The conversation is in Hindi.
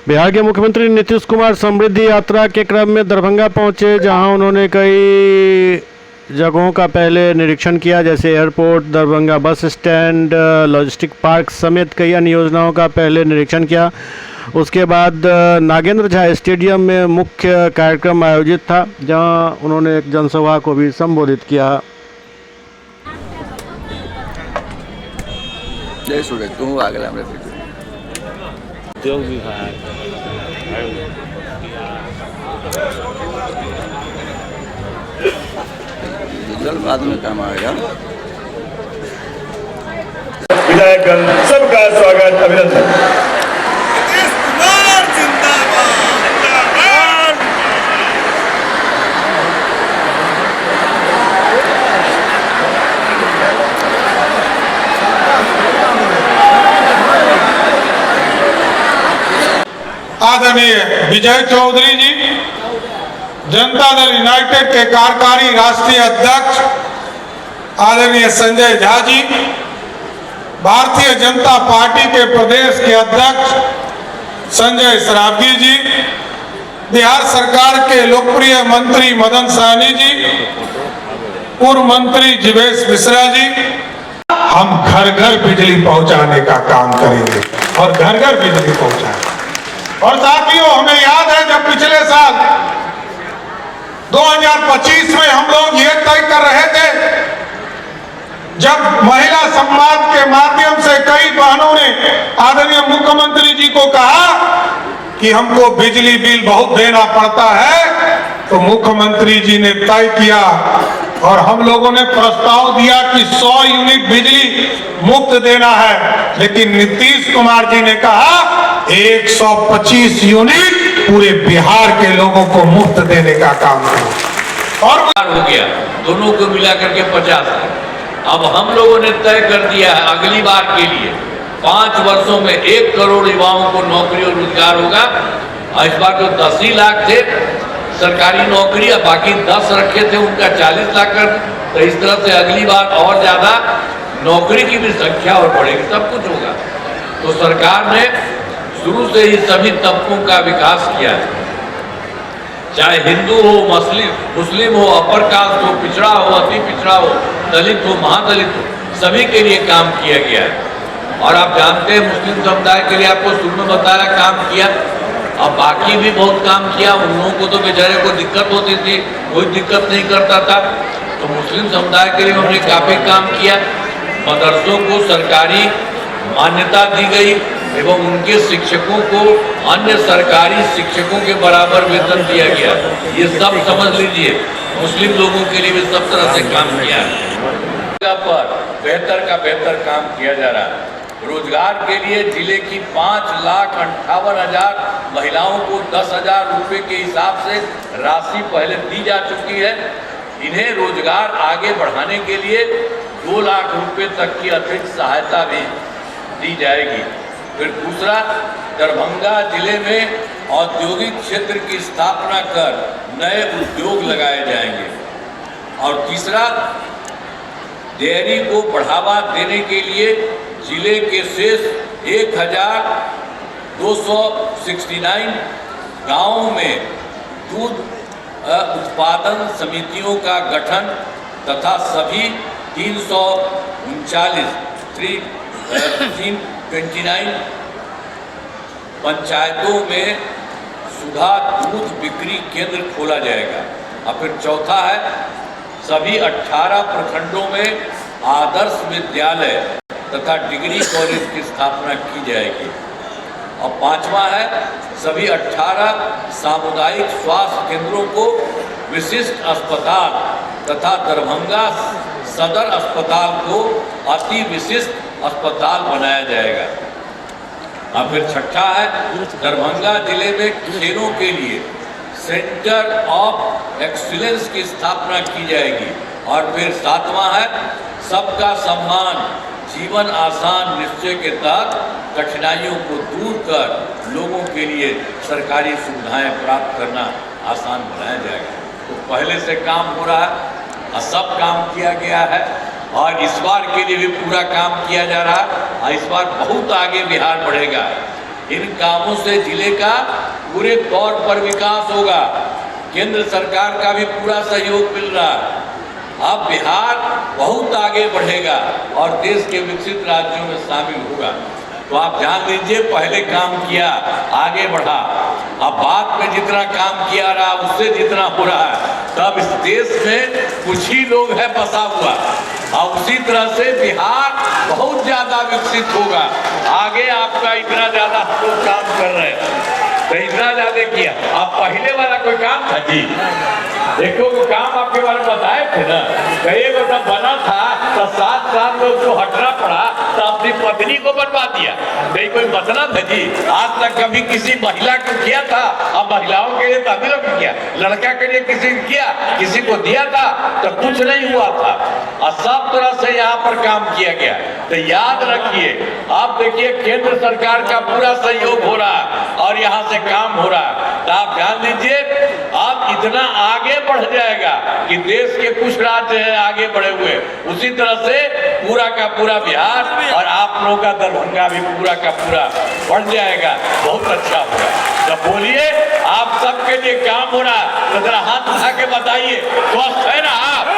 बिहार के मुख्यमंत्री नीतीश कुमार समृद्धि यात्रा के क्रम में दरभंगा पहुंचे, जहां उन्होंने कई जगहों का पहले निरीक्षण किया, जैसे airport, Darbhanga bus stand, logistic park समेत कई अन्य योजनाओं का पहले निरीक्षण किया। उसके बाद नागेंद्र झा स्टेडियम में मुख्य कार्यक्रम आयोजित था, जहां उन्होंने एक जनसभा को भी संबोधित किया। जय सूर्य तू आ गया उद्योग विभाग डीजल बाद में काम आएगा। विधायकगण सबका स्वागत अभिनंदन। आदरणीय विजय चौधरी जी, जनता दल यूनाइटेड के कार्यकारी राष्ट्रीय अध्यक्ष आदरणीय संजय झा जी, भारतीय जनता पार्टी के प्रदेश के अध्यक्ष संजय सरावगी जी, बिहार सरकार के लोकप्रिय मंत्री मदन सहनी जी, पूर्व मंत्री जीवेश मिश्रा जी, हम घर घर बिजली पहुंचाने का काम करेंगे और घर घर बिजली पहुंचाएंगे। और साथियों, हमें याद है जब पिछले साल 2025 में हम लोग ये तय कर रहे थे, जब महिला सम्मान के माध्यम से कई बहनों ने आदरणीय मुख्यमंत्री जी को कहा कि हमको बिजली बिल बहुत देना पड़ता है, तो मुख्यमंत्री जी ने तय किया और हम लोगों ने प्रस्ताव दिया कि 100 यूनिट बिजली मुफ्त देना है, लेकिन नीतीश कुमार जी ने कहा 125 यूनिट पूरे बिहार के लोगों को मुफ्त देने का काम करो। और हो गया, दोनों को मिला करके 50 है। अब हम लोगों ने तय कर दिया है अगली बार के लिए 5 वर्षों में 1 करोड़ युवाओं को नौकरी और रोजगार होगा। इस बार जो 10 ही लाख थे सरकारी नौकरी, बाकी 10 रखे थे उनका 40 लाख कर, तो इस तरह से अगली बार और ज्यादा नौकरी की भी संख्या और बढ़ेगी, सब कुछ होगा। तो सरकार ने शुरू से ही सभी तबकों का विकास किया है, चाहे हिंदू हो, मुस्लिम हो, अपर कास्ट हो, पिछड़ा हो, अति पिछड़ा हो, दलित हो, महादलित हो, सभी के लिए काम किया गया है। और आप जानते हैं मुस्लिम समुदाय के लिए आपको शुरू में बताया काम किया, अब बाकी भी बहुत काम किया। उन लोगों को तो बेचारे को दिक्कत होती थी, कोई दिक्कत नहीं करता था, तो मुस्लिम समुदाय के लिए हमने काफी काम किया। मदरसों को सरकारी मान्यता दी गई एवं उनके शिक्षकों को अन्य सरकारी शिक्षकों के बराबर वेतन दिया गया। ये सब समझ लीजिए, मुस्लिम लोगों के लिए भी सब तरह से काम किया है। पर बेहतर का बेहतर काम किया जा रहा है। रोजगार के लिए जिले की 5,58,000 महिलाओं को 10,000 रुपये के हिसाब से राशि पहले दी जा चुकी है। इन्हें रोजगार आगे बढ़ाने के लिए 2 लाख रुपये तक की अतिरिक्त सहायता भी दी जाएगी। फिर दूसरा, दरभंगा जिले में औद्योगिक क्षेत्र की स्थापना कर नए उद्योग लगाए जाएंगे। और तीसरा, डेयरी को बढ़ावा देने के लिए जिले के शेष 1,269 गांवों में दूध उत्पादन समितियों का गठन तथा सभी 329 पंचायतों में सुधा दूध बिक्री केंद्र खोला जाएगा। और फिर चौथा है, सभी 18 प्रखंडों में आदर्श विद्यालय तथा डिग्री कॉलेज की स्थापना की जाएगी। और पांचवा है, सभी 18 सामुदायिक स्वास्थ्य केंद्रों को विशिष्ट अस्पताल तथा दरभंगा सदर अस्पताल को अति विशिष्ट अस्पताल बनाया जाएगा। और फिर छठा है, दरभंगा जिले में खेलों के लिए सेंटर ऑफ एक्सीलेंस की स्थापना की जाएगी। और फिर सातवां है, सबका सम्मान जीवन आसान निश्चय के तहत कठिनाइयों को दूर कर लोगों के लिए सरकारी सुविधाएं प्राप्त करना आसान बनाया जाएगा। तो पहले से काम हो रहा है, सब काम किया गया है और इस बार के लिए भी पूरा काम किया जा रहा है। इस बार बहुत आगे बिहार बढ़ेगा। इन कामों से जिले का पूरे तौर पर विकास होगा। केंद्र सरकार का भी पूरा सहयोग मिल रहा है। अब बिहार बहुत आगे बढ़ेगा और देश के विकसित राज्यों में शामिल होगा। तो आप जान लीजिए, पहले काम किया, आगे बढ़ा, अब बाद में जितना काम किया रहा उससे जितना हो रहा है, तब इस देश में कुछ ही लोग है बसा हुआ। और उसी तरह से बिहार बहुत ज्यादा विकसित होगा। आगे आपका इतना ज्यादा हम लोग काम कर रहे हैं, तो इतना ज्यादा किया। अब पहले वाला कोई काम था जी, देखो वो काम आपके बारे में बताए थे ना, कई मतलब बना था तो 7 साल में उसको हटना पड़ा, तो अपनी पत्नी को बनवा दिया। नहीं कोई मतलब है जी, आज तक कभी किसी महिला को किया था? अब महिलाओं के लिए तो अभी लोग किया, लड़का के लिए किसी ने किया, किसी को दिया था तो कुछ नहीं हुआ था। और सब तरह से यहाँ पर काम किया गया। तो याद रखिए, आप देखिए केंद्र सरकार का पूरा सहयोग हो रहा है और यहाँ से काम हो रहा है। तो आप ध्यान दीजिए, आप इतना आगे बढ़ जाएगा कि देश के कुछ राज्य हैं आगे बढ़े हुए, उसी तरह से पूरा का पूरा बिहार और आप लोगों का दरभंगा भी पूरा का पूरा बढ़ जाएगा, बहुत अच्छा होगा। तो बोलिए, आप सबके लिए काम हो रहा है, तो जरा हाथ उठा के बताइए, स्वस्थ है ना आप?